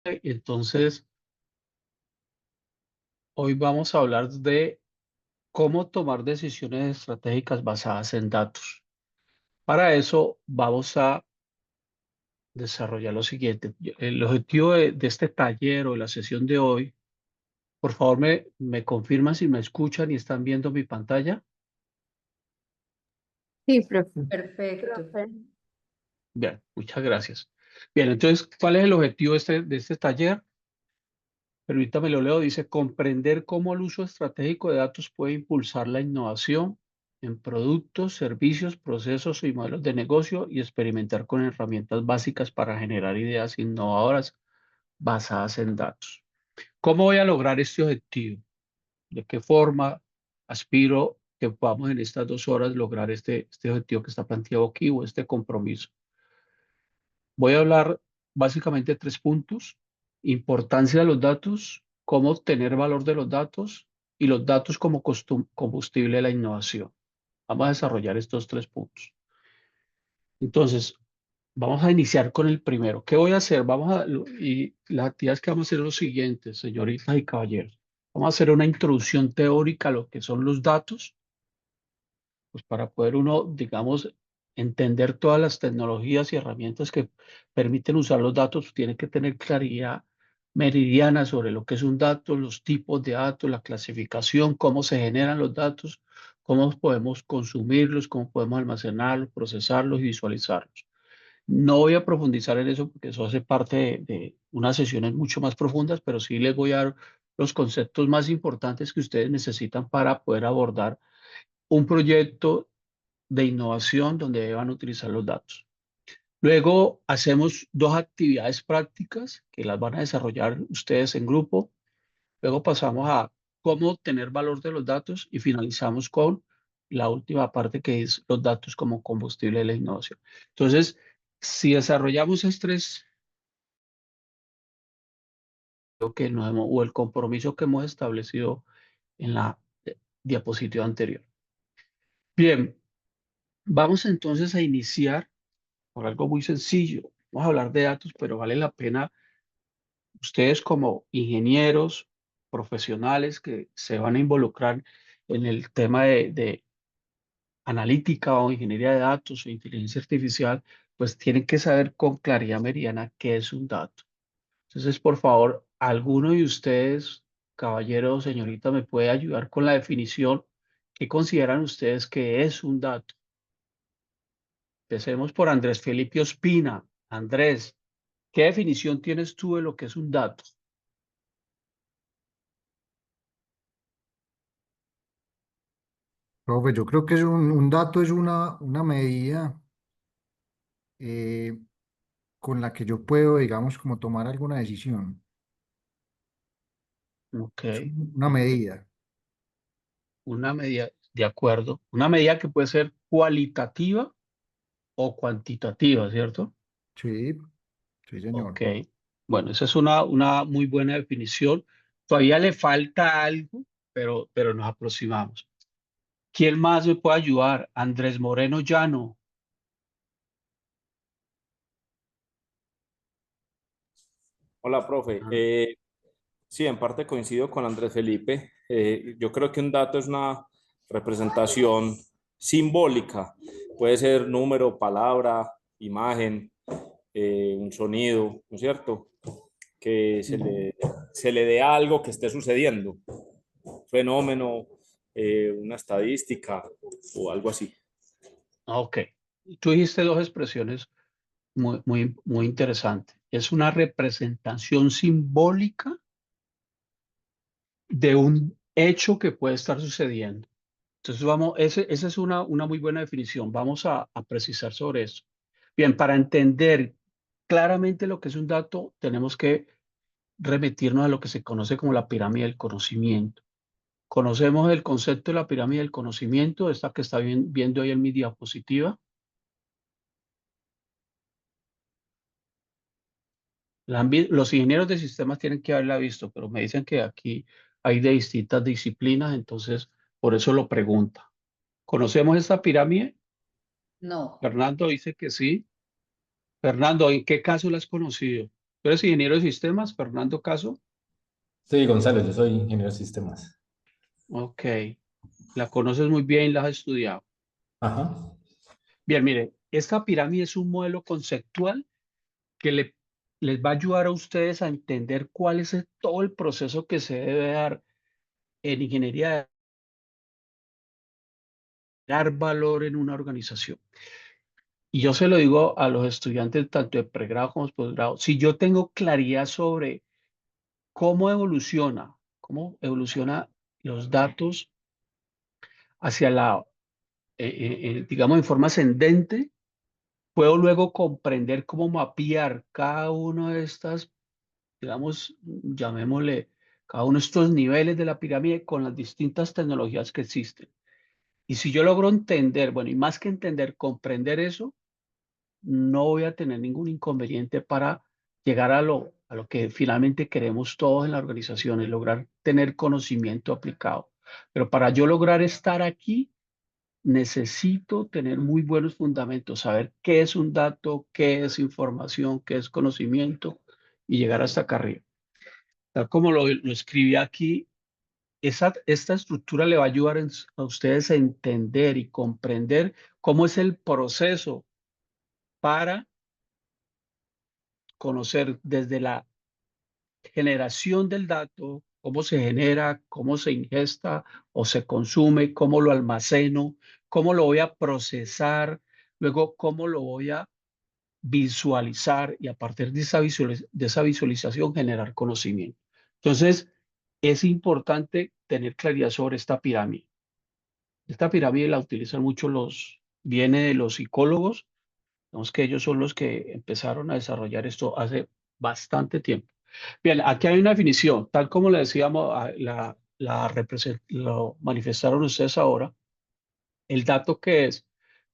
Entonces, hoy vamos a hablar de cómo tomar decisiones estratégicas basadas en datos. Para eso vamos a desarrollar lo siguiente. El objetivo de este taller o de la sesión de hoy, por favor me confirman si me escuchan y están viendo mi pantalla. Sí, profe. Perfecto. Bien, muchas gracias. Bien, entonces, ¿cuál es el objetivo de este taller? Permítame lo leo, dice comprender cómo el uso estratégico de datos puede impulsar la innovación en productos, servicios, procesos y modelos de negocio y experimentar con herramientas básicas para generar ideas innovadoras basadas en datos. ¿Cómo voy a lograr este objetivo? ¿De qué forma aspiro que podamos en estas 2 horas lograr este objetivo que está planteado aquí o este compromiso? Voy a hablar básicamente de 3 puntos: importancia de los datos, cómo obtener valor de los datos y los datos como combustible de la innovación. Vamos a desarrollar estos 3 puntos. Entonces, vamos a iniciar con el primero. ¿Qué voy a hacer? Y las actividades que vamos a hacer son los siguientes, señoritas y caballeros. Vamos a hacer una introducción teórica a lo que son los datos, pues para poder uno, digamos, entender todas las tecnologías y herramientas que permiten usar los datos, tiene que tener claridad meridiana sobre lo que es un dato, los tipos de datos, la clasificación, cómo se generan los datos, cómo podemos consumirlos, cómo podemos almacenarlos, procesarlos y visualizarlos. No voy a profundizar en eso porque eso hace parte de unas sesiones mucho más profundas, pero sí les voy a dar los conceptos más importantes que ustedes necesitan para poder abordar un proyecto de innovación donde deban utilizar los datos. Luego hacemos 2 actividades prácticas que las van a desarrollar ustedes en grupo. Luego pasamos a cómo obtener valor de los datos y finalizamos con la última parte que es los datos como combustible de la innovación. Entonces, si desarrollamos estos 3, lo que o el compromiso que hemos establecido en la diapositiva anterior. Bien, vamos entonces a iniciar por algo muy sencillo. Vamos a hablar de datos, pero vale la pena ustedes como ingenieros profesionales que se van a involucrar en el tema de analítica o ingeniería de datos o inteligencia artificial, pues tienen que saber con claridad meridiana qué es un dato. Entonces, por favor, alguno de ustedes, caballero o señorita, me puede ayudar con la definición. ¿Qué consideran ustedes que es un dato? Empecemos por Andrés Felipe Ospina. Andrés, ¿qué definición tienes tú de lo que es un dato? Profe, yo creo que es un dato, es una medida eh, con la que yo puedo, digamos, como tomar alguna decisión. Ok, Es una medida. una medida, de acuerdo. Una medida que puede ser cualitativa o cuantitativa, ¿cierto? Sí, sí, señor. Ok, bueno, esa es una muy buena definición. Todavía le falta algo, pero nos aproximamos. ¿Quién más me puede ayudar? Andrés Moreno Llano. Hola, profe. Ah, Sí, en parte coincido con Andrés Felipe. Yo creo que un dato es una representación simbólica. Puede ser número, palabra, imagen, un sonido, ¿no es cierto? Que se le dé a algo que esté sucediendo, fenómeno, una estadística o algo así. ok, tú dijiste 2 expresiones muy interesantes. Es una representación simbólica de un hecho que puede estar sucediendo. Entonces, esa es una muy buena definición. Vamos a precisar sobre eso. Bien, para entender claramente lo que es un dato, tenemos que remitirnos a lo que se conoce como la pirámide del conocimiento. Conocemos el concepto de la pirámide del conocimiento, esta que está viendo ahí en mi diapositiva. Los ingenieros de sistemas tienen que haberla visto, pero me dicen que aquí hay de distintas disciplinas, entonces por eso lo pregunta. ¿Conocemos esta pirámide? No, Fernando dice que sí. Fernando, ¿en qué caso la has conocido? ¿Tú eres ingeniero de sistemas, Fernando Caso? Sí, Gonzalo, yo soy ingeniero de sistemas. Ok. La conoces muy bien, la has estudiado. Ajá. Bien, mire, esta pirámide es un modelo conceptual que les va a ayudar a ustedes a entender cuál es todo el proceso que se debe dar en ingeniería de dar valor en una organización. Y yo se lo digo a los estudiantes tanto de pregrado como de posgrado, si yo tengo claridad sobre cómo evoluciona los datos hacia digamos, en forma ascendente, puedo luego comprender cómo mapear cada uno de estas, digamos, llamémosle, cada uno de estos niveles de la pirámide con las distintas tecnologías que existen. Y si yo logro entender, bueno, y más que entender, comprender eso, no voy a tener ningún inconveniente para llegar a lo que finalmente queremos todos en la organización, es lograr tener conocimiento aplicado. Pero para yo lograr estar aquí, necesito tener muy buenos fundamentos, saber qué es un dato, qué es información, qué es conocimiento y llegar hasta acá arriba. Tal como lo escribí aquí, esta estructura le va a ayudar a ustedes a entender y comprender cómo es el proceso para conocer desde la generación del dato, cómo se genera, cómo se ingesta o se consume, cómo lo almaceno, cómo lo voy a procesar, luego cómo lo voy a visualizar y a partir de de esa visualización generar conocimiento. Entonces, es importante tener claridad sobre esta pirámide. Esta pirámide la utilizan mucho viene de los psicólogos, digamos que ellos son los que empezaron a desarrollar esto hace bastante tiempo. Bien, aquí hay una definición, tal como le decíamos, lo manifestaron ustedes ahora, el dato que es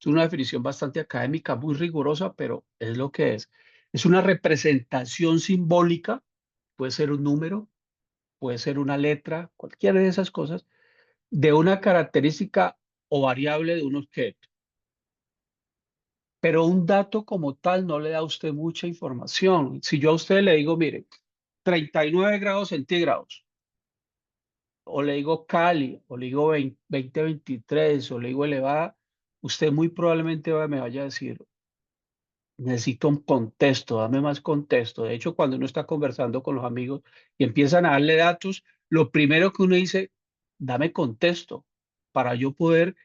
una definición bastante académica, muy rigurosa, pero es lo que es. Es una representación simbólica, puede ser un número, puede ser una letra, cualquiera de esas cosas, de una característica o variable de un objeto. Pero un dato como tal no le da a usted mucha información. Si yo a usted le digo, mire, 39 grados centígrados, o le digo Cali, o le digo 2023, o le digo elevada, usted muy probablemente me vaya a decir, necesito un contexto, dame más contexto. De hecho, cuando uno está conversando con los amigos y empiezan a darle datos, lo primero que uno dice, dame contexto para yo poder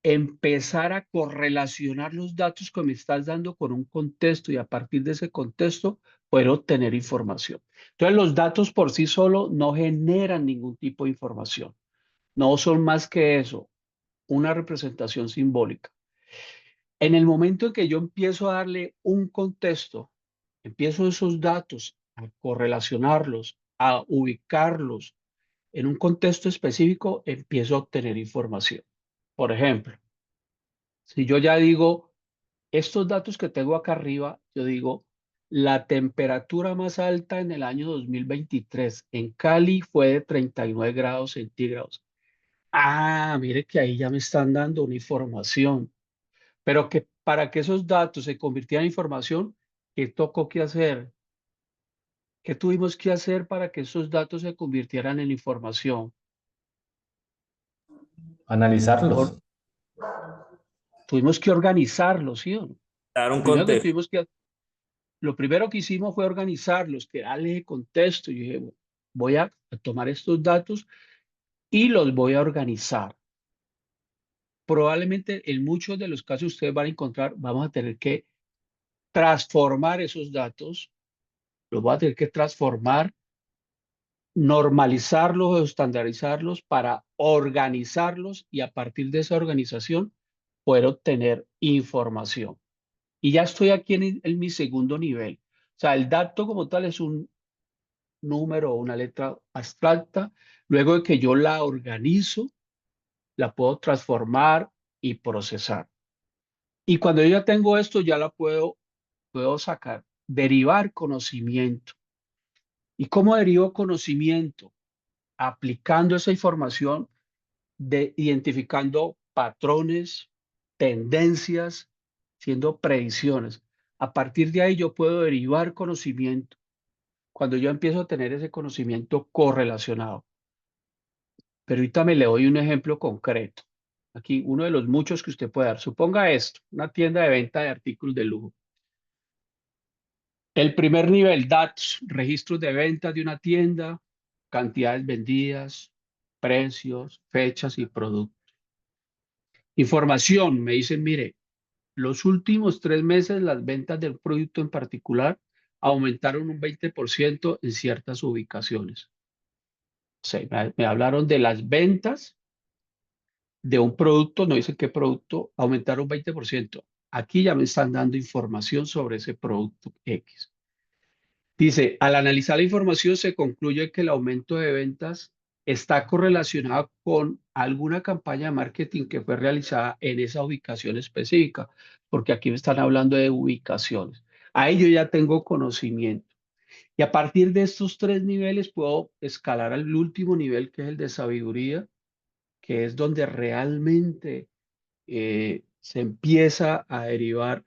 empezar a correlacionar los datos que me estás dando con un contexto y a partir de ese contexto poder obtener información. Entonces, los datos por sí solos no generan ningún tipo de información. No son más que eso, una representación simbólica. En el momento en que yo empiezo a darle un contexto, empiezo esos datos a correlacionarlos, a ubicarlos en un contexto específico, empiezo a obtener información. Por ejemplo, si yo ya digo, estos datos que tengo acá arriba, yo digo, la temperatura más alta en el año 2023 en Cali fue de 39 grados centígrados. Ah, mire que ahí ya me están dando una información, pero que para que esos datos se convirtieran en información, ¿qué tocó que hacer? ¿Qué tuvimos que hacer para que esos datos se convirtieran en información? Analizarlos. Or- Tuvimos que organizarlos, ¿sí o no? Dar Lo un primero que contexto. tuvimos que Lo primero que hicimos fue organizarlos, que darle contexto. Yo dije, "Bueno, voy a tomar estos datos y los voy a organizar. Probablemente en muchos de los casos ustedes van a encontrar, vamos a tener que transformar esos datos, los voy a tener que transformar, normalizarlos o estandarizarlos para organizarlos y a partir de esa organización poder obtener información. Y ya estoy aquí en mi segundo nivel. O sea, el dato como tal es un número o una letra abstracta. Luego de que yo la organizo, la puedo transformar y procesar. Y cuando yo ya tengo esto, ya puedo sacar, derivar conocimiento. ¿Y cómo derivo conocimiento? Aplicando esa información, identificando patrones, tendencias, haciendo predicciones. A partir de ahí yo puedo derivar conocimiento. Cuando yo empiezo a tener ese conocimiento correlacionado. Pero ahorita me le doy un ejemplo concreto. Aquí, uno de los muchos que usted puede dar. Suponga esto, una tienda de venta de artículos de lujo. El primer nivel, datos, registros de ventas de una tienda, cantidades vendidas, precios, fechas y productos. Información, me dicen, mire, los últimos 3 meses las ventas del producto en particular aumentaron un 20% en ciertas ubicaciones. O sea, me hablaron de las ventas de un producto, no dicen qué producto, aumentaron 20%. Aquí ya me están dando información sobre ese producto X. Dice, al analizar la información se concluye que el aumento de ventas está correlacionado con alguna campaña de marketing que fue realizada en esa ubicación específica, porque aquí me están hablando de ubicaciones. Ahí yo ya tengo conocimiento. Y a partir de estos 3 niveles puedo escalar al último nivel, que es el de sabiduría, que es donde realmente se empieza a derivar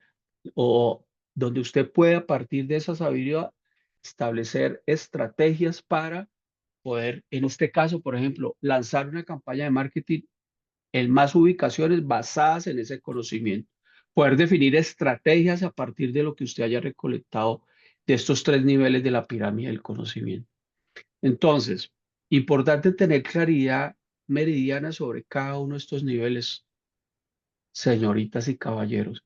o donde usted puede a partir de esa sabiduría establecer estrategias para poder, en este caso, por ejemplo, lanzar una campaña de marketing en más ubicaciones basadas en ese conocimiento. Poder definir estrategias a partir de lo que usted haya recolectado de estos 3 niveles de la pirámide del conocimiento. Entonces, importante tener claridad meridiana sobre cada uno de estos niveles, señoritas y caballeros.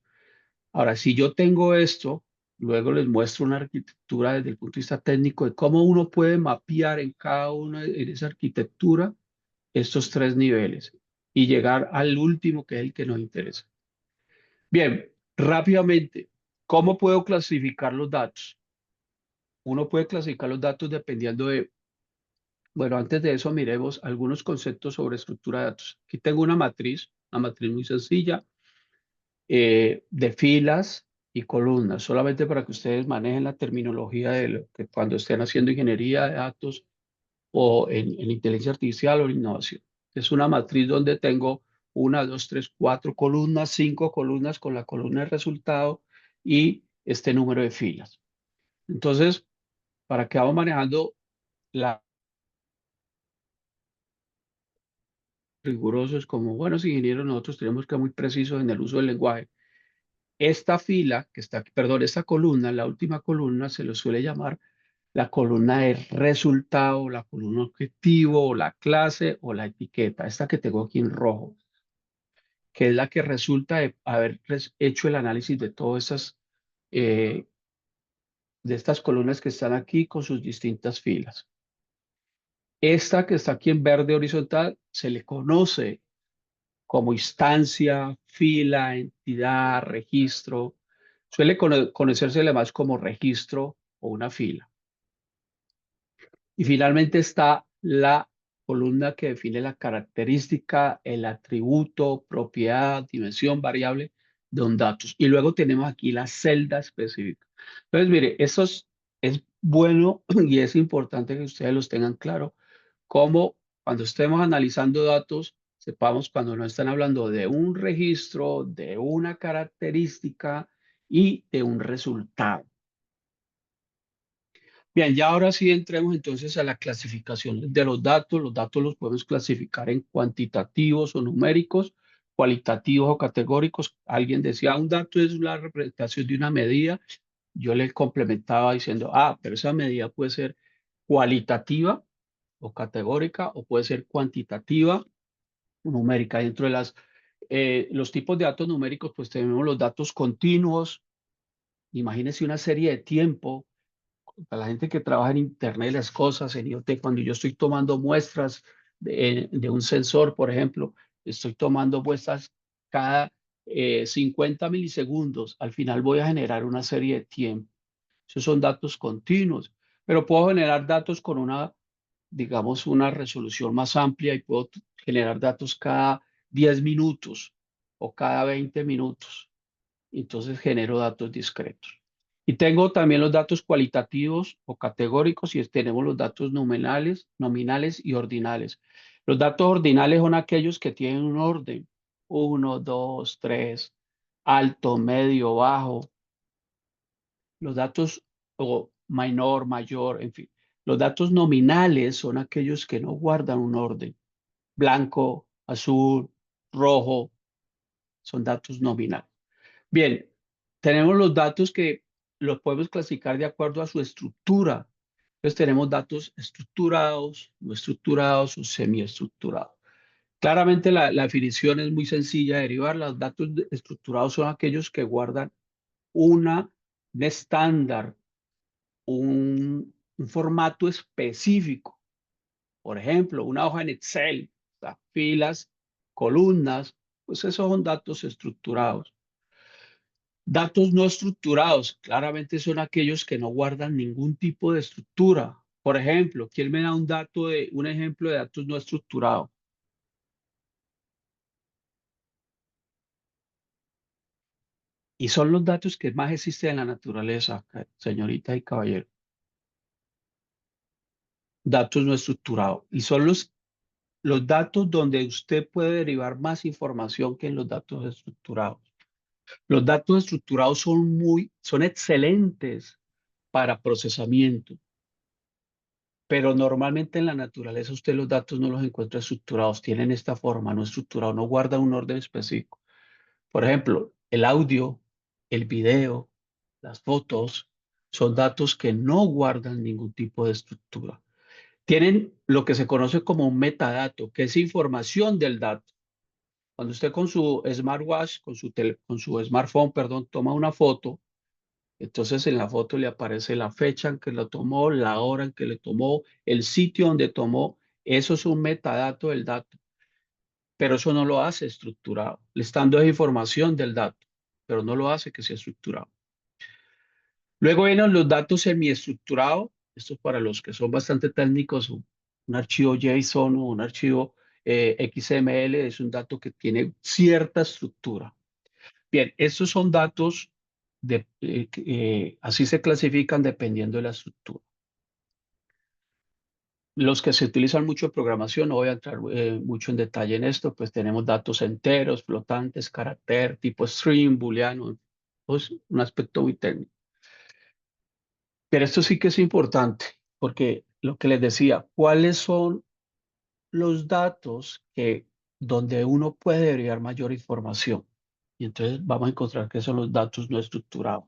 Ahora, si yo tengo esto, luego les muestro una arquitectura desde el punto de vista técnico de cómo uno puede mapear en cada una de esa arquitectura estos 3 niveles y llegar al último, que es el que nos interesa. Bien, rápidamente, ¿cómo puedo clasificar los datos? Uno puede clasificar los datos dependiendo de, bueno, antes de eso miremos algunos conceptos sobre estructura de datos. Aquí tengo una matriz muy sencilla, de filas y columnas, solamente para que ustedes manejen la terminología de lo que cuando estén haciendo ingeniería de datos o en inteligencia artificial o en innovación. Es una matriz donde tengo 1, 2, 3, 4 columnas, 5 columnas con la columna de resultado y este número de filas. Entonces, para que vamos manejando la rigurosos como buenos ingenieros, nosotros tenemos que ser muy precisos en el uso del lenguaje. Esta fila que está aquí, perdón, esta columna, la última columna, se le suele llamar la columna de resultado, la columna objetivo, o la clase o la etiqueta, esta que tengo aquí en rojo, que es la que resulta de haber hecho el análisis de todas esas, de estas columnas que están aquí con sus distintas filas. Esta que está aquí en verde horizontal se le conoce como instancia, fila, entidad, registro. Suele conocérsele más como registro o una fila. Y finalmente está la columna que define la característica, el atributo, propiedad, dimensión, variable de un dato. Y luego tenemos aquí la celda específica. Entonces, mire, eso es bueno y es importante que ustedes los tengan claro, como cuando estemos analizando datos, sepamos cuando nos están hablando de un registro, de una característica y de un resultado. Bien, ya ahora sí entremos entonces a la clasificación de los datos. Los datos los podemos clasificar en cuantitativos o numéricos, cualitativos o categóricos. Alguien decía, un dato es la representación de una medida. Yo le complementaba diciendo, pero esa medida puede ser cualitativa o categórica o puede ser cuantitativa o numérica. Dentro de los tipos de datos numéricos, pues tenemos los datos continuos. Imagínense una serie de tiempo para la gente que trabaja en Internet de las cosas, en IoT, cuando yo estoy tomando muestras de un sensor, por ejemplo, estoy tomando muestras cada 50 milisegundos, al final voy a generar una serie de tiempo. Esos son datos continuos, pero puedo generar datos con una, digamos, una resolución más amplia y puedo generar datos cada 10 minutos o cada 20 minutos. Entonces genero datos discretos. Y tengo también los datos cualitativos o categóricos y tenemos los datos nominales y ordinales. Los datos ordinales son aquellos que tienen un orden: 1, 2, 3, alto, medio, bajo. Los datos o menor, mayor, en fin. Los datos nominales son aquellos que no guardan un orden. Blanco, azul, rojo, son datos nominales. Bien, tenemos los datos que los podemos clasificar de acuerdo a su estructura. Entonces tenemos datos estructurados, no estructurados o semiestructurados. Claramente la definición es muy sencilla de derivar. Los datos estructurados son aquellos que guardan un estándar, un formato específico. Por ejemplo, una hoja en Excel, o sea, filas, columnas, pues esos son datos estructurados. Datos no estructurados, claramente son aquellos que no guardan ningún tipo de estructura. Por ejemplo, ¿quién me da un ejemplo de datos no estructurados? Y son los datos que más existen en la naturaleza, señorita y caballero. Datos no estructurados. Y son los datos donde usted puede derivar más información que en los datos estructurados. Los datos estructurados son excelentes para procesamiento, pero normalmente en la naturaleza usted los datos no los encuentra estructurados, tienen esta forma, no estructurado, no guarda un orden específico. Por ejemplo, el audio, el video, las fotos, son datos que no guardan ningún tipo de estructura. Tienen lo que se conoce como un metadato, que es información del dato. Cuando usted con su smartwatch, con su smartphone, perdón, toma una foto, entonces en la foto le aparece la fecha en que lo tomó, la hora en que le tomó, el sitio donde tomó. Eso es un metadato del dato, pero eso no lo hace estructurado. Le está dando información del dato, pero no lo hace que sea estructurado. Luego vienen los datos semiestructurados. Esto es para los que son bastante técnicos. Un archivo JSON o un archivo XML es un dato que tiene cierta estructura. Bien, estos son datos así se clasifican dependiendo de la estructura. Los que se utilizan mucho en programación, no voy a entrar mucho en detalle en esto, pues tenemos datos enteros, flotantes, carácter, tipo string, booleano, pues un aspecto muy técnico. Pero esto sí que es importante, porque lo que les decía, ¿cuáles son los datos donde uno puede derivar mayor información? Y entonces vamos a encontrar que son los datos no estructurados.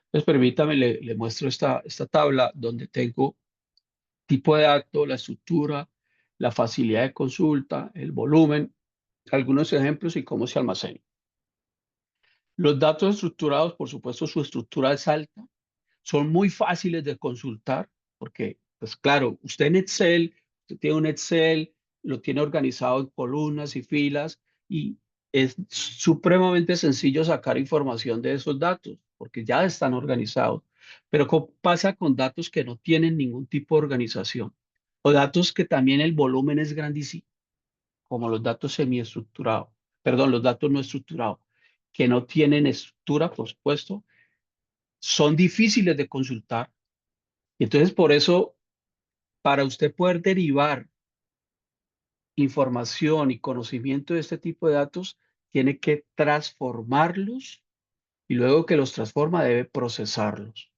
Entonces, permítame, le muestro esta tabla donde tengo tipo de dato, la estructura, la facilidad de consulta, el volumen, algunos ejemplos y cómo se almacenan. Los datos estructurados, por supuesto, su estructura es alta, son muy fáciles de consultar, porque, pues claro, usted tiene un Excel, lo tiene organizado en columnas y filas, y es supremamente sencillo sacar información de esos datos, porque ya están organizados. Pero ¿qué pasa con datos que no tienen ningún tipo de organización? O datos que también el volumen es grandísimo, como los datos semiestructurados, perdón, los datos no estructurados, que no tienen estructura, por supuesto, son difíciles de consultar. Y entonces, por eso, para usted poder derivar información y conocimiento de este tipo de datos, tiene que transformarlos y luego que los transforma debe procesarlos.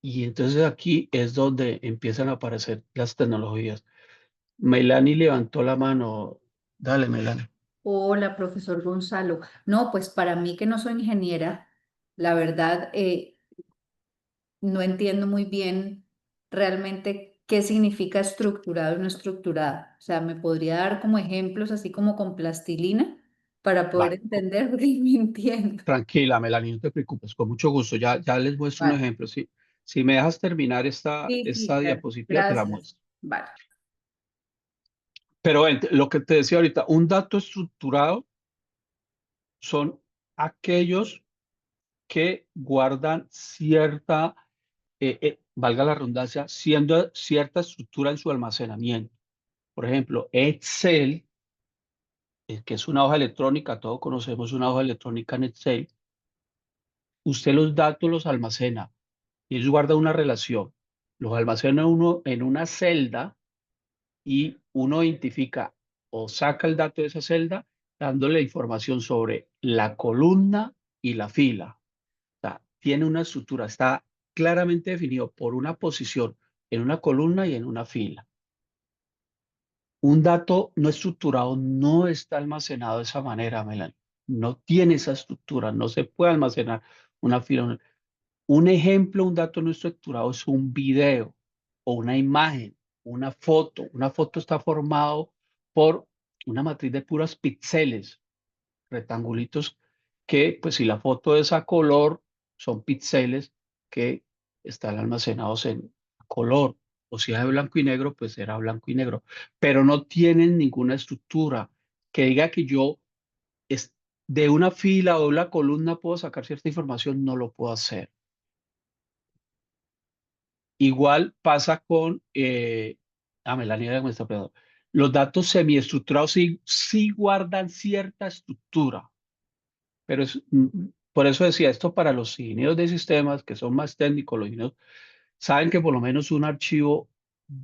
Y entonces aquí es donde empiezan a aparecer las tecnologías. Melanie levantó la mano. Dale, Melanie. Hola, profesor Gonzalo. No, pues para mí que no soy ingeniera, la verdad no entiendo muy bien realmente qué significa estructurado y no estructurado. O sea, ¿me podría dar como ejemplos así como con plastilina para poder Vale. entender? Porque no entiendo. Tranquila, Melanie, no te preocupes, con mucho gusto. Ya les muestro un Vale. ejemplo. Si me dejas terminar Sí, sí, esta claro. diapositiva, te la Gracias. muestro. Vale. Pero lo que te decía ahorita, un dato estructurado son aquellos que guardan valga la redundancia, siendo cierta estructura en su almacenamiento. Por ejemplo, Excel, que es una hoja electrónica, todos conocemos una hoja electrónica en Excel, usted los datos los almacena y ellos guardan una relación. Los almacena uno en una celda y uno identifica o saca el dato de esa celda dándole información sobre la columna y la fila. O sea, tiene una estructura, está claramente definido por una posición en una columna y en una fila. Un dato no estructurado no está almacenado de esa manera, Melanie. No tiene esa estructura, no se puede almacenar una fila. Un ejemplo, un dato no estructurado es un video o una imagen, una foto. Una foto está formado por una matriz de puros píxeles, rectangulitos, que pues si la foto es a color, son píxeles que están almacenados en color. O si es de blanco y negro, pues será blanco y negro. Pero no tienen ninguna estructura que diga que yo es, de una fila o de una columna puedo sacar cierta información, no lo puedo hacer. Igual pasa con, Melanie era nuestra perdón. Los datos semiestructurados sí guardan cierta estructura, pero por eso decía esto para los ingenieros de sistemas que son más técnicos, los ingenieros saben que por lo menos un archivo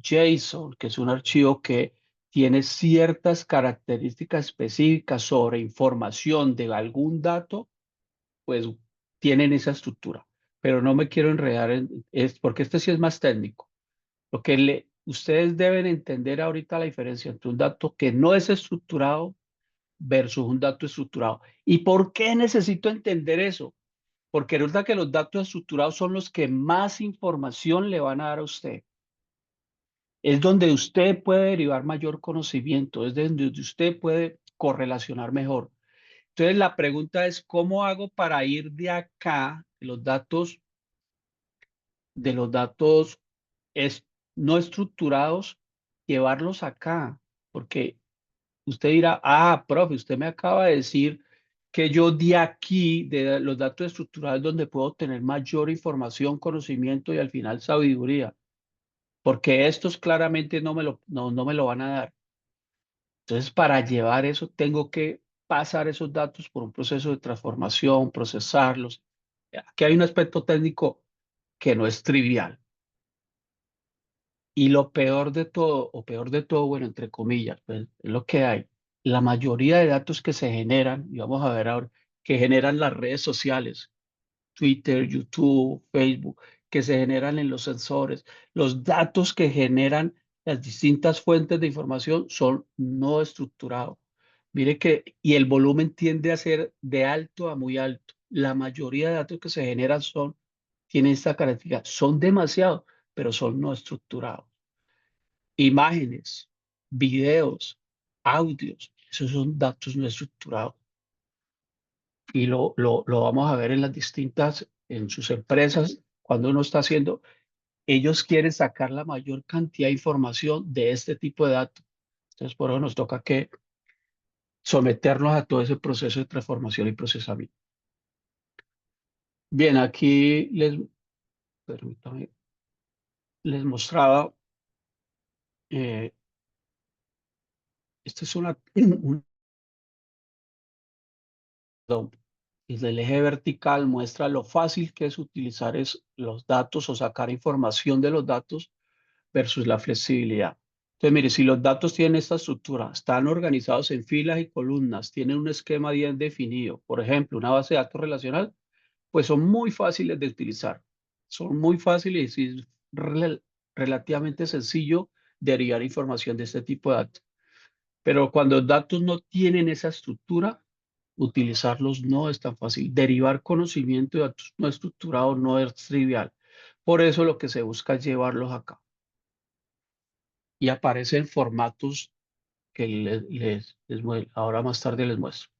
JSON, que es un archivo que tiene ciertas características específicas sobre información de algún dato, pues tienen esa estructura. Pero no me quiero enredar porque este sí es más técnico. Lo que ustedes deben entender ahorita la diferencia entre un dato que no es estructurado versus un dato estructurado. ¿Y por qué necesito entender eso? Porque resulta que los datos estructurados son los que más información le van a dar a usted. Es donde usted puede derivar mayor conocimiento, es donde usted puede correlacionar mejor. Entonces la pregunta es, ¿cómo hago para ir de acá, de los datos no estructurados, llevarlos acá? Porque usted dirá, profe, usted me acaba de decir que yo de aquí, de los datos estructurados, donde puedo tener mayor información, conocimiento y al final sabiduría, porque estos claramente no me lo van a dar. Entonces, para llevar eso, tengo que pasar esos datos por un proceso de transformación, procesarlos. Aquí hay un aspecto técnico que no es trivial. Y lo peor de todo, o peor de todo, bueno, entre comillas, pues es lo que hay. La mayoría de datos que se generan, y vamos a ver ahora, que generan las redes sociales, Twitter, YouTube, Facebook, que se generan en los sensores, los datos que generan las distintas fuentes de información son no estructurados. Mire que, y el volumen tiende a ser de alto a muy alto. La mayoría de datos que se generan tienen esta característica, son demasiados, pero son no estructurados. Imágenes, videos, audios, esos son datos no estructurados. Y lo vamos a ver en sus empresas, cuando uno está haciendo, ellos quieren sacar la mayor cantidad de información de este tipo de datos. Entonces, por eso nos toca que someternos a todo ese proceso de transformación y procesamiento. Bien, aquí permítame, les mostraba, eh, esta es desde el eje vertical muestra lo fácil que es utilizar los datos o sacar información de los datos versus la flexibilidad. Entonces, mire, si los datos tienen esta estructura, están organizados en filas y columnas, tienen un esquema bien definido, por ejemplo, una base de datos relacional, pues son muy fáciles de utilizar. Son muy fáciles y es relativamente sencillo derivar información de este tipo de datos. Pero cuando los datos no tienen esa estructura, utilizarlos no es tan fácil. Derivar conocimiento de datos no estructurados no es trivial. Por eso lo que se busca es llevarlos acá. Y aparecen formatos que ahora más tarde les muestro.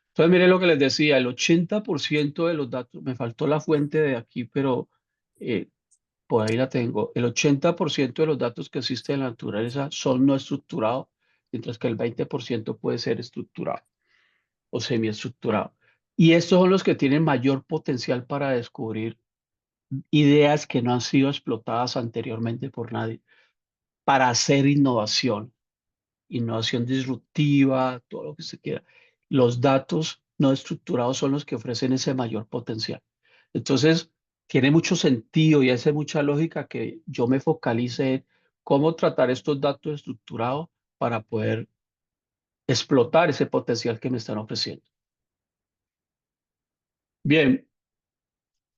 Entonces, miren lo que les decía, el 80% de los datos, me faltó la fuente de aquí, pero por ahí la tengo. El 80% de los datos que existen en la naturaleza son no estructurados, mientras que el 20% puede ser estructurado o semiestructurado. Y estos son los que tienen mayor potencial para descubrir ideas que no han sido explotadas anteriormente por nadie, para hacer innovación disruptiva, todo lo que se quiera. Los datos no estructurados son los que ofrecen ese mayor potencial. Entonces, tiene mucho sentido y hace mucha lógica que yo me focalice en cómo tratar estos datos estructurados para poder explotar ese potencial que me están ofreciendo. Bien,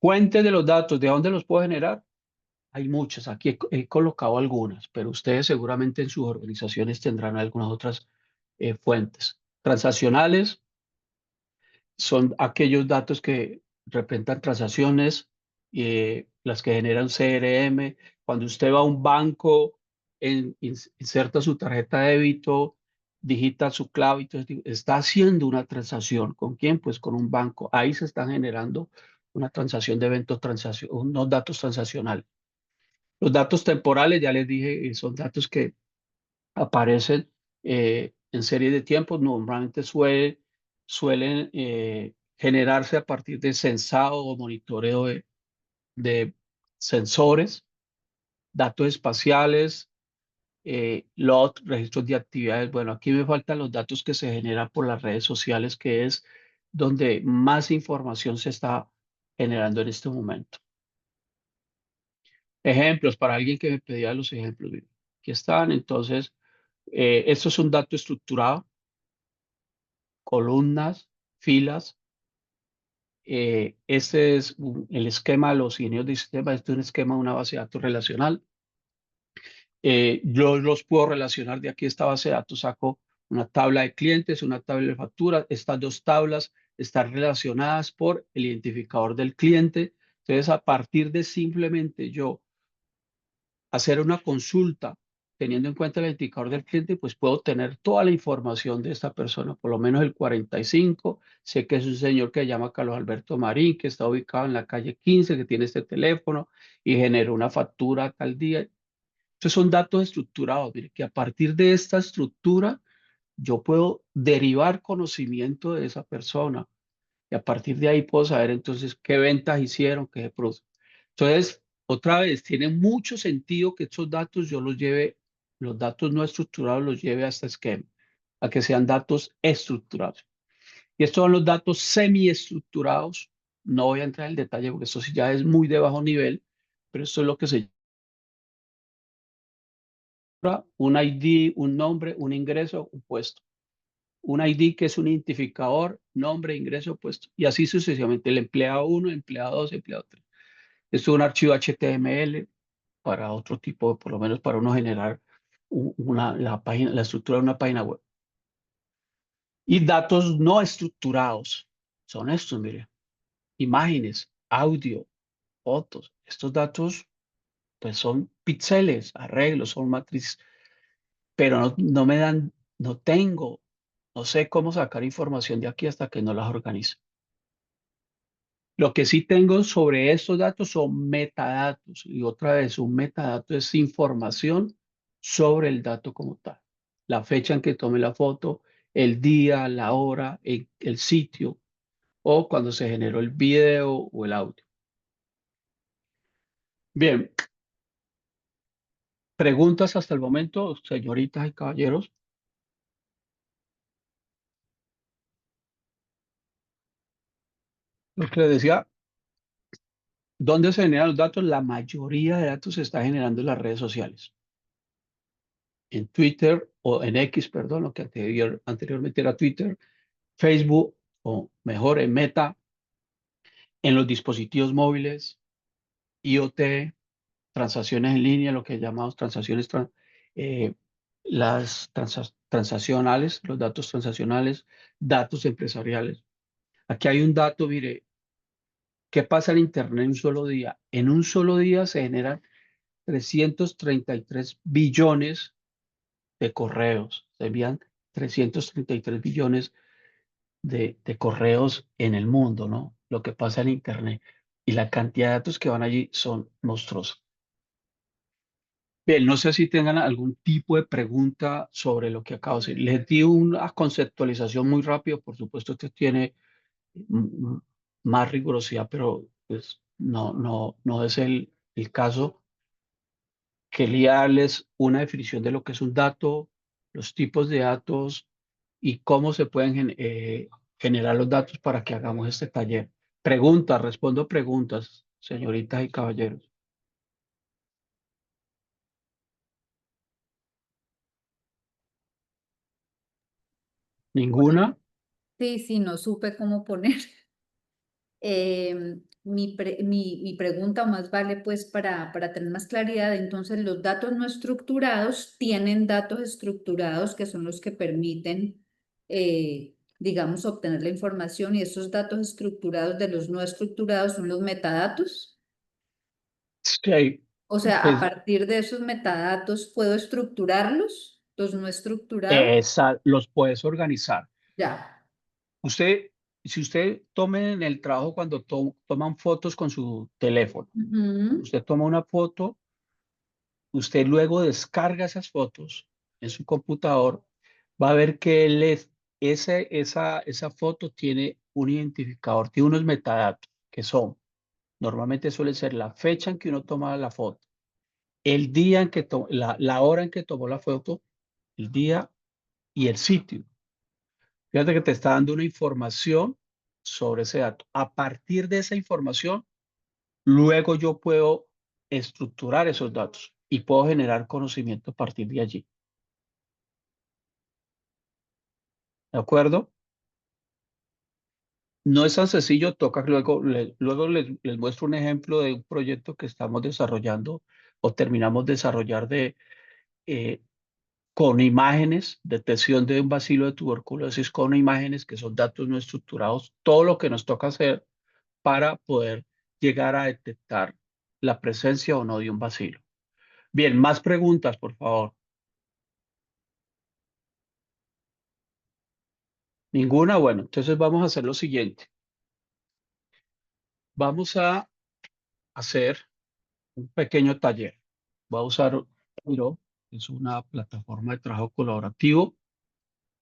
Fuentes de los datos, ¿de dónde los puedo generar? Hay muchas, aquí he colocado algunas, pero ustedes seguramente en sus organizaciones tendrán algunas otras fuentes. Transaccionales son aquellos datos que representan transacciones, las que generan CRM. Cuando usted va a un banco, inserta su tarjeta de débito, digita su clave, entonces está haciendo una transacción. ¿Con quién? Pues con un banco. Ahí se están generando una transacción de eventos, unos datos transaccionales. Los datos temporales, ya les dije, son datos que aparecen en serie de tiempos. Normalmente suelen generarse a partir de sensado o monitoreo de sensores, datos espaciales, LOT, registros de actividades. Bueno, aquí me faltan los datos que se generan por las redes sociales, que es donde más información se está generando en este momento. Ejemplos, para alguien que me pedía los ejemplos. Miren, aquí están, entonces, esto es un dato estructurado, columnas, filas. Este es el esquema de los ingenieros de sistema. Este es un esquema de una base de datos relacional. Yo los puedo relacionar de aquí a esta base de datos. Saco una tabla de clientes, una tabla de facturas. Estas dos tablas están relacionadas por el identificador del cliente. Entonces, a partir de simplemente yo hacer una consulta teniendo en cuenta el indicador del cliente, pues puedo tener toda la información de esta persona, por lo menos el 45. Sé que es un señor que se llama Carlos Alberto Marín, que está ubicado en la calle 15, que tiene este teléfono y generó una factura tal día. Entonces son datos estructurados, mire, que a partir de esta estructura yo puedo derivar conocimiento de esa persona y a partir de ahí puedo saber entonces qué ventas hicieron, qué se produjo. Entonces, otra vez, tiene mucho sentido que estos datos yo los lleve, los datos no estructurados los lleve a este esquema, a que sean datos estructurados. Y estos son los datos semiestructurados. No voy a entrar en el detalle porque esto sí ya es muy de bajo nivel, pero esto es lo que se llama un ID, un nombre, un ingreso, un puesto. Un ID que es un identificador, nombre, ingreso, puesto. Y así sucesivamente. El empleado 1, empleado 2, empleado 3. Esto es un archivo HTML para otro tipo, por lo menos para uno generar la página, la estructura de una página web. Y datos no estructurados son estos, mire, imágenes, audio, fotos. Estos datos, pues son píxeles, arreglos, son matrices, pero no me dan, no tengo, no sé cómo sacar información de aquí hasta que no las organice. Lo que sí tengo sobre estos datos son metadatos. Y otra vez, un metadato es información sobre el dato como tal. La fecha en que tomé la foto, el día, la hora, el sitio o cuando se generó el video o el audio. Bien, preguntas hasta el momento, señoritas y caballeros. Lo que les decía, ¿dónde se generan los datos? La mayoría de datos se está generando en las redes sociales. En Twitter o en X, perdón, lo que anteriormente era Twitter, Facebook o mejor en Meta, en los dispositivos móviles, IoT, transacciones en línea, lo que llamamos transacciones, eh, transaccionales, los datos transaccionales, datos empresariales. Aquí hay un dato, mire, ¿qué pasa en Internet en un solo día? En un solo día se generan 333 billones de correos, se envían 333 billones de correos en el mundo, ¿no? Lo que pasa en Internet y la cantidad de datos que van allí son monstruosos. Bien, no sé si tengan algún tipo de pregunta sobre lo que acabo de decir. Les di una conceptualización muy rápido, por supuesto que tiene mm, más rigurosidad, pero pues no es el caso. Quería darles una definición de lo que es un dato, los tipos de datos y cómo se pueden generar los datos para que hagamos este taller. Preguntas, respondo preguntas, señoritas y caballeros. ¿Ninguna? Sí, sí, no supe cómo poner. Mi pregunta, o más vale pues para tener más claridad, entonces los datos no estructurados tienen datos estructurados que son los que permiten, digamos, obtener la información, y esos datos estructurados de los no estructurados son los metadatos. Sí, O sea, a pues partir de esos metadatos puedo estructurarlos, los no estructurados. los puedes organizar. Ya. Usted, si usted tome en el trabajo cuando toman fotos con su teléfono, Ujú. usted toma una foto, usted luego descarga esas fotos en su computador, va a ver que esa foto tiene un identificador, tiene unos metadatos que son, normalmente suele ser la fecha en que uno toma la foto, el día en que la hora en que tomó la foto, el día y el sitio. Fíjate que te está dando una información sobre ese dato. A partir de esa información, luego yo puedo estructurar esos datos y puedo generar conocimiento a partir de allí. ¿De acuerdo? No es tan sencillo, toca luego, luego les muestro un ejemplo de un proyecto que estamos desarrollando o terminamos de desarrollar eh, con imágenes, detección de un bacilo de tuberculosis con imágenes que son datos no estructurados, todo lo que nos toca hacer para poder llegar a detectar la presencia o no de un bacilo. Bien, más preguntas, por favor. ¿Ninguna? Bueno, entonces vamos a hacer lo siguiente. Vamos a hacer un pequeño taller. Voy a usar Miro, que es una plataforma de trabajo colaborativo,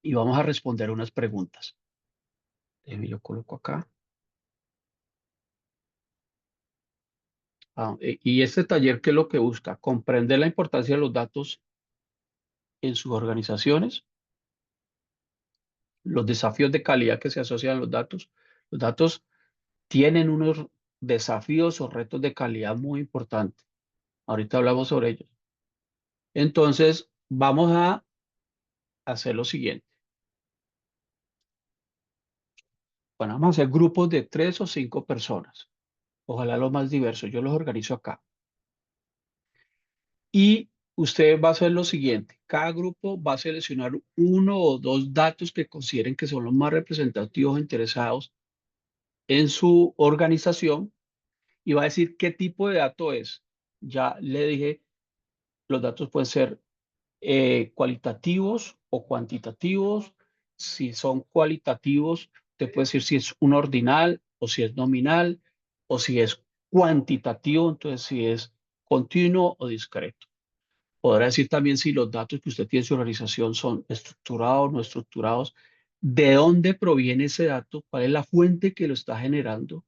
y vamos a responder unas preguntas. Yo coloco acá. Y este taller, ¿qué es lo que busca? Comprender la importancia de los datos en sus organizaciones, los desafíos de calidad que se asocian a los datos. Los datos tienen unos desafíos o retos de calidad muy importantes. Ahorita hablamos sobre ellos. Entonces, vamos a hacer lo siguiente. Bueno, vamos a hacer grupos de 3 o 5 personas. Ojalá los más diversos. Yo los organizo acá. Y usted va a hacer lo siguiente. Cada grupo va a seleccionar uno o dos datos que consideren que son los más representativos e interesados en su organización y va a decir qué tipo de dato es. Ya le dije, los datos pueden ser cualitativos o cuantitativos. Si son cualitativos, te puede decir si es un ordinal o si es nominal, o si es cuantitativo, entonces si es continuo o discreto. Podrá decir también si los datos que usted tiene en su organización son estructurados o no estructurados, de dónde proviene ese dato, cuál es la fuente que lo está generando,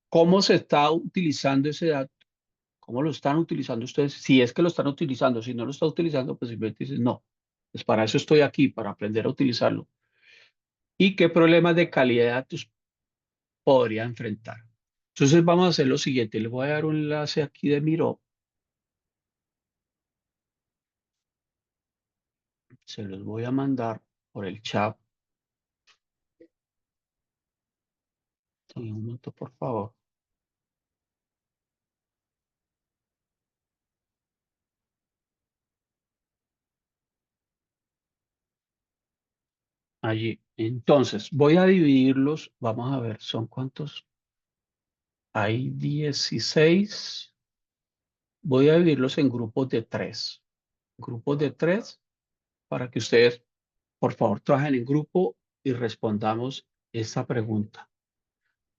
cómo se está utilizando ese dato, cómo lo están utilizando ustedes, si es que lo están utilizando, si no lo está utilizando, pues simplemente dices, no, pues para eso estoy aquí, para aprender a utilizarlo. ¿Y qué problemas de calidad de datos podría enfrentar? Entonces vamos a hacer lo siguiente, les voy a dar un enlace aquí de Miro, se los voy a mandar por el chat. Un momento, por favor. Allí. Entonces, voy a dividirlos, vamos a ver, ¿son cuántos? Hay 16. Voy a dividirlos en grupos de 3. Grupos de 3 para que ustedes, por favor, trabajen en grupo y respondamos esta pregunta.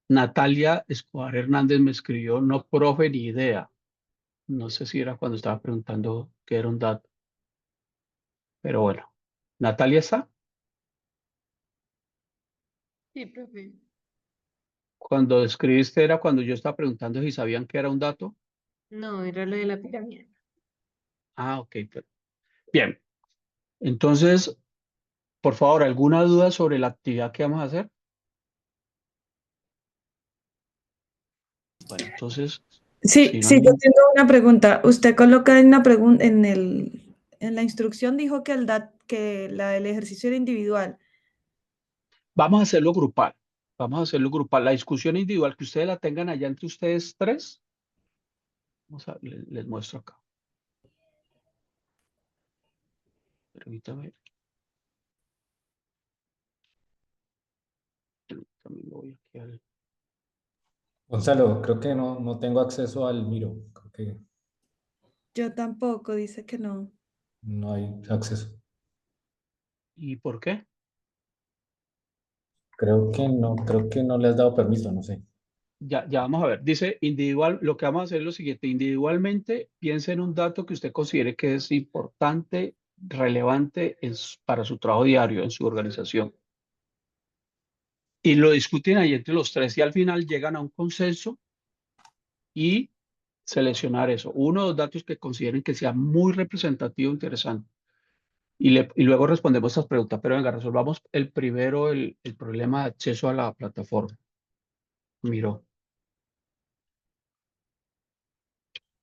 Natalia Escobar Hernández me escribió, no, profe, ni idea. No sé si era cuando estaba preguntando qué era un dato, pero bueno. ¿Natalia está? Sí, profe. Cuando escribiste era cuando yo estaba preguntando si sabían qué era un dato. No, era lo de la pirámide. Ah, ok. Bien. Entonces, por favor, ¿alguna duda sobre la actividad que vamos a hacer? Bueno, entonces, Sí, si no sí, hay yo tengo una pregunta. Usted coloca en una pregunta en la instrucción dijo que el ejercicio era individual. vamos a hacerlo grupal. Vamos a hacerlo grupal. La discusión individual que ustedes la tengan allá entre ustedes tres. Les muestro acá. Permítame. También lo voy aquí al... Gonzalo, creo que no tengo acceso al Miro. Creo que Yo tampoco, dice que no. no hay acceso. ¿Y por qué? Creo que no le has dado permiso, no sé. Ya vamos a ver. Dice individual, lo que vamos a hacer es lo siguiente. Individualmente, piense en un dato que usted considere que es importante, relevante para su trabajo diario, en su organización. Y lo discuten ahí entre los tres y al final llegan a un consenso y seleccionar eso. Uno o dos datos que consideren que sea muy representativo, interesante. Y luego respondemos estas preguntas. Pero venga, resolvamos el primero, el problema de acceso a la plataforma. Miro.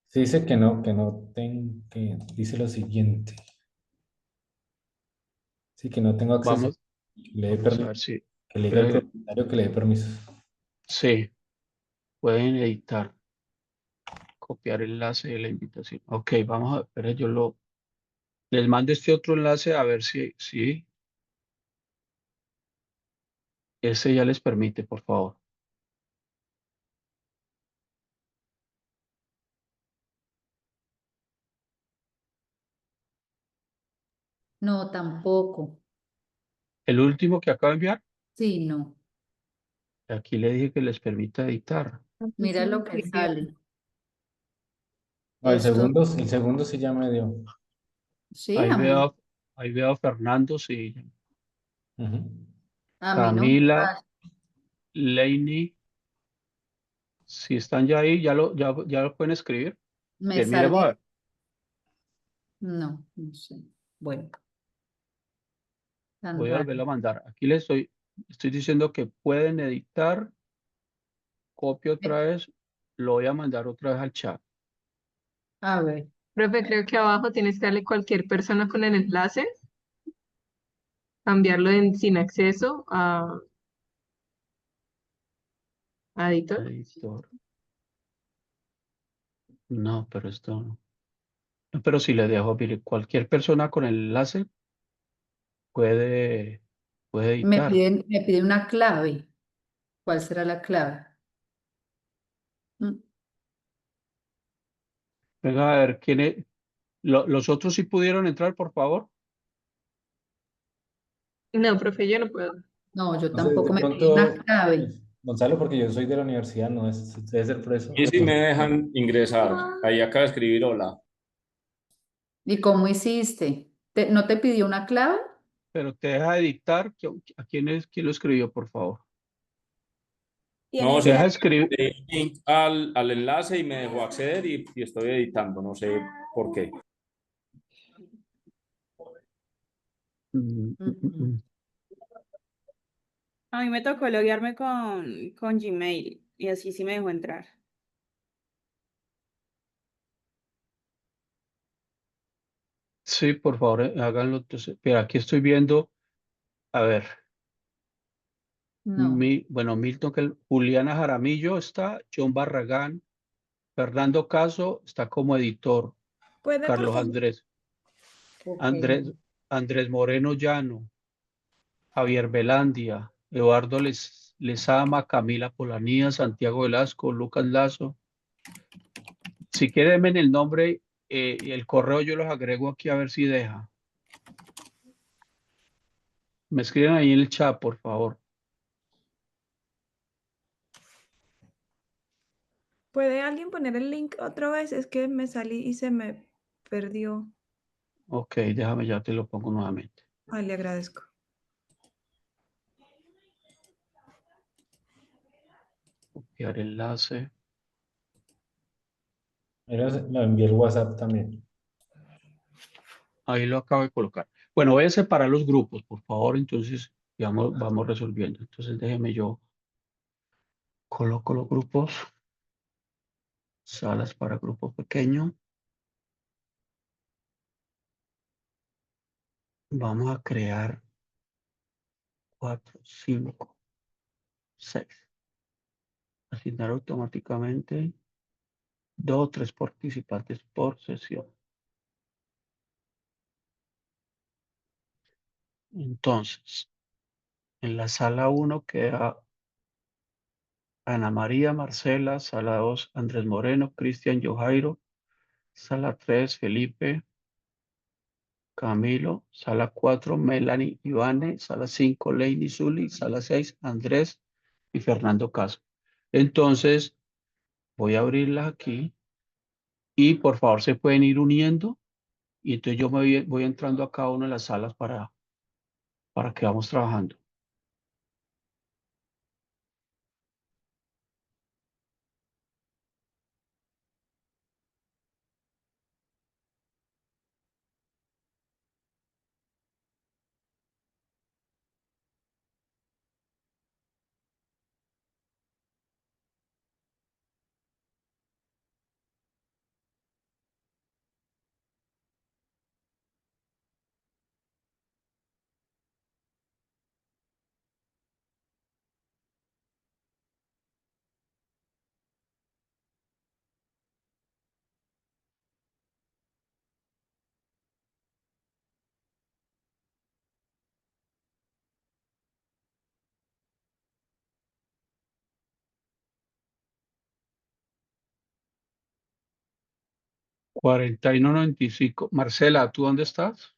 Sí dice que dice lo siguiente. Sí, que no tengo acceso. Vamos, Le dé vamos a permiso. ver si... Que le diga al propietario que le dé permiso. Sí, pueden editar, copiar enlace de la invitación. Ok, vamos a ver, les mando este otro enlace a ver si ese ya les permite, por favor. No, tampoco. El último que acabo de enviar, Sí, no. aquí le dije que les permita editar. Mira lo que sale. No, Esto, el segundo sí ya me dio. sí, Ahí veo, ahí veo a Fernando, sí, Ujú. a mí no me Camila, sale. Leini, si están ya ahí, ya lo pueden escribir. Me Bien, miremos a sale, ver. no, no sé. Bueno, tan Voy a raro. volverlo a mandar. Aquí les estoy diciendo que pueden editar, copio otra vez, lo voy a mandar otra vez al chat. A ver, Profe, creo que abajo tienes que darle cualquier persona con el enlace, cambiarlo en sin acceso a editor. Editor. No, pero esto no. No, pero si le dejo, mire, cualquier persona con el enlace puede, puede editar. me pide una clave. ¿Cuál será la clave? Mm, Venga a ver, los otros sí pudieron entrar, por favor. No, profe, yo no puedo. No, yo Entonces, de tampoco me pide una pronto, clave. pues, Gonzalo, porque yo soy de la universidad, no debe ser por eso. Y si me dejan ingresar, ahí acaba de escribir hola. ¿Y cómo hiciste? ¿No te pidió una clave? Pero te deja editar. ¿A quién lo escribió, por favor? No, Tiene Te que deja dar, escribir. le di link al enlace y me dejó acceder y estoy editando, no sé por qué. Mm, mm, mm, Ujú. mm. A mí me tocó loguearme con Gmail y así sí me dejó entrar. Sí, por favor, háganlo. Entonces, pero aquí estoy viendo, a ver, No, bueno, Juliana Jaramillo está, John Barragán, Fernando Caso está como editor, puede por Carlos favor. ok, Andrés, no. Andrés Moreno Llano, Javier Velandia, Eduardo Lezama, Camila Polanía, Santiago Velasco, Lucas Lazo. Si quieren denme el nombre y el correo, yo los agrego aquí a ver si deja. Me escriben ahí en el chat, por favor. ¿Puede alguien poner el link otra vez? Es que me salí y se me perdió. Ok, déjame, ya te lo pongo nuevamente. Ay, le agradezco. Copiar enlace. Lo envié el WhatsApp también. Ahí lo acabo de colocar. Bueno, voy a separar los grupos, por favor. Entonces, vamos resolviendo. Entonces, déjeme yo coloco los grupos. Salas para grupo pequeño. Vamos a crear 4, 5, 6. Asignar automáticamente 2 o 3 participantes por sesión. Entonces, en la sala 1 queda Ana María, Marcela, sala 2, Andrés Moreno, Cristian, Jojairo, sala 3, Felipe, Camilo, sala 4, Melanie, Ivane, sala 5, Lady Zuli, sala 6, Andrés y Fernando Caso. Entonces, voy a abrirlas aquí y por favor se pueden ir uniendo y entonces yo voy entrando a cada una de las salas para que vamos trabajando. $41.95. Marcela, ¿tú dónde estás?